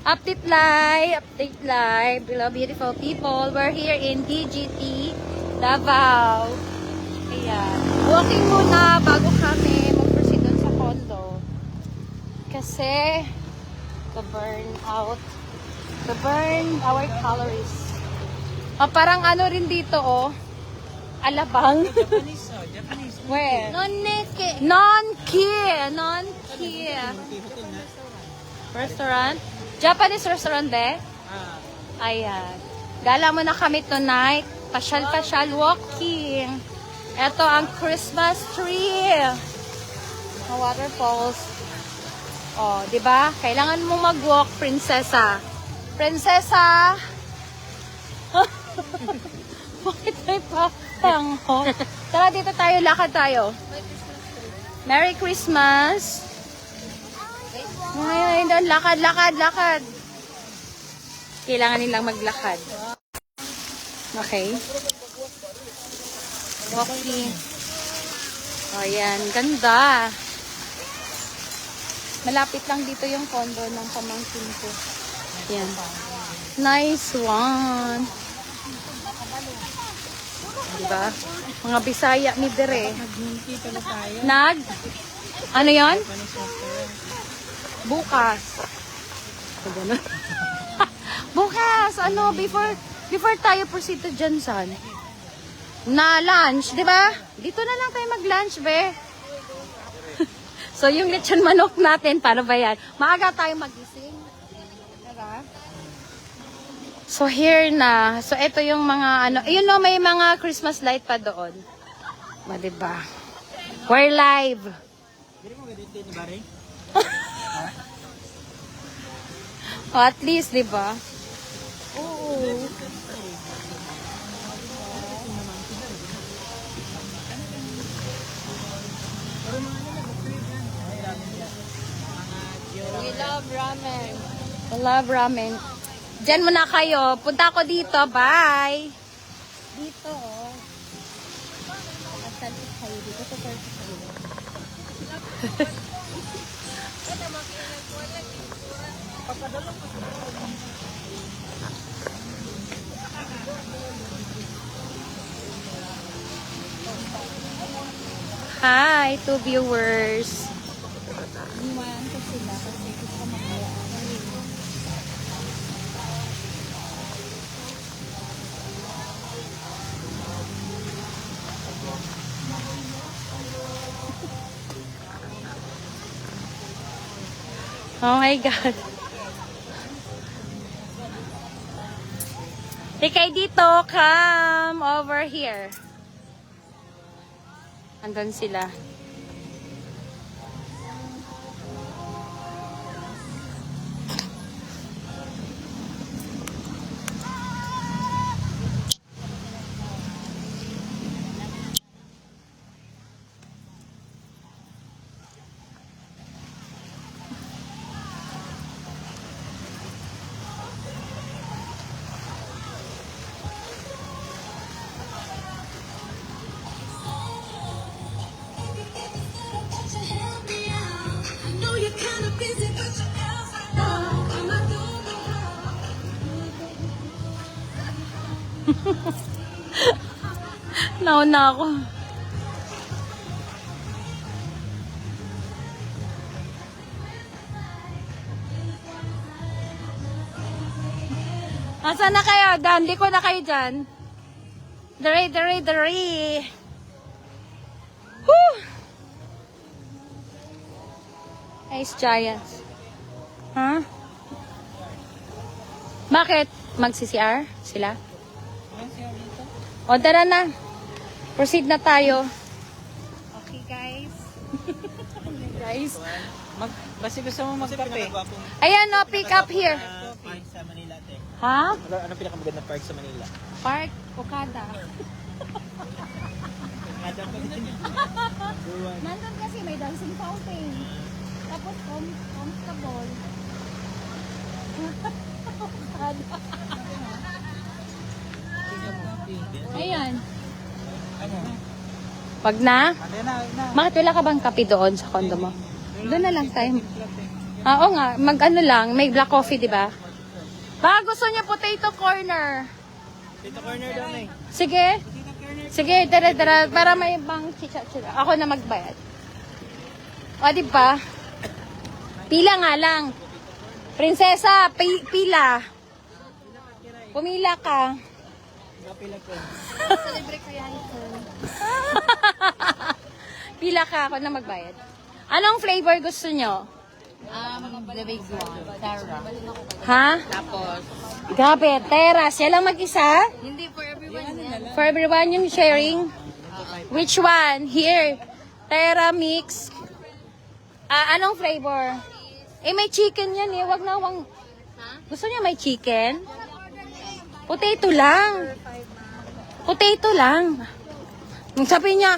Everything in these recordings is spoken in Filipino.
Update live. Hello, beautiful people. We're here in DGT, Davao. Ayan. Walking muna bago kami mag-proceed dun sa condo. Kasi, to burn our calories. Parang ano rin dito, alabang. Japanese. Where? Non-neke. Non-ki. Restaurant? Japanese restaurant Ayan. Gala mo na kami tonight. Pasyal walking. Ito ang Christmas tree. Ang waterfalls. Di ba? Kailangan mo mag-walk, prinsesa. Prinsesa! Bakit may patango? Tara, dito tayo. Lakad tayo. Merry Christmas! Ay, doon. Lakad. Kailangan nilang maglakad. Okay. Walking. Ayan. Ganda. Malapit lang dito yung condo ng pamangkin ko. Ayan. Nice one. Diba? Mga Bisaya ni Dere. Nag-multi pala tayo. Ano yon? Japanese restaurant. Bukas. Bukas, before tayo proceed to Johnson. Na lunch, di ba? Dito na lang tayo mag-lunch, be. So, yung lechon manok natin, paano ba yan? Maaga tayo magising. Diba? So, here na. So, ito yung mga, may mga Christmas light pa doon. Diba? We're live. Hindi mo ganito ni Barry? At least, di ba? Oo. We love ramen. I love ramen. Diyan muna kayo. Punta ako dito. Bye! Dito, Nakasalit kayo. Dito sa first kayo. Hi, to viewers. Iwan ko sila kasi gusto makaya. Oh my God. Ikay dito, come over here. Andun sila. Nauna ako. Asan na kayo? Dandi ko na kayo dyan. Dere. Woo! Ice Giants. Huh? Bakit? Mag-CCR sila? O, tara na. Proceed na tayo. Okay, guys. Guys. Basta gusto mo magkape. Ayan, no, pick up here. Park sa Manila, te. Ha? Anong pinakamagandang park sa Manila? Park, Okada. Ada pa din. Nandun kasi may dancing fountain. Tapos comfortable. Ayan. Ano? Wag na? Ano na? Bakit wala ka bang kape doon sa condo mo? Doon na lang tayo. Oo nga, mag-ano lang, may black coffee, di ba? Baka gusto niya potato corner. Dito corner daw na eh. Sige. Sige, tara, para may ibang chicha. Ako na magbayad. O, di ba? Pila nga lang. Prinsesa, pila. Pumila ka. Kapila ko. Celebrate ko yan. Pila ka, ako na magbayad. Anong flavor gusto nyo? The big one. Tara. Ha? Tapos, Grabe, teras. Yan lang mag-isa? hindi for everyone yan. For everyone yung sharing? Which one? Here. Terra mix. Anong flavor? Eh, may chicken yan eh. Wag na, wag. Gusto niya may chicken? Potato lang. Potato lang. Sabi niya,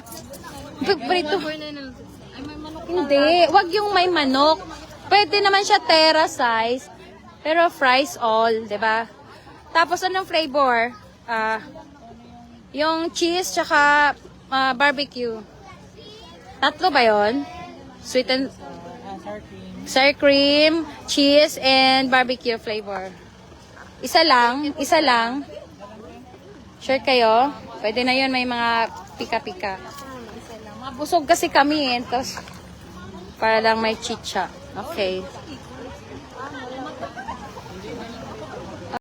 favorito. Ay, may manok. Hindi. Wag yung may manok. Pwede naman siya terra size. Pero fries all, 'di ba? Tapos anong flavor? Yung cheese tsaka barbecue. Tatlo ba 'yon? Sweet and sour cream, cheese and barbecue flavor. Isa lang. Sure kayo? Pwede na 'yon, may mga pika-pika. Mabusog kasi kami eh. Tapos para lang may chicha. Okay.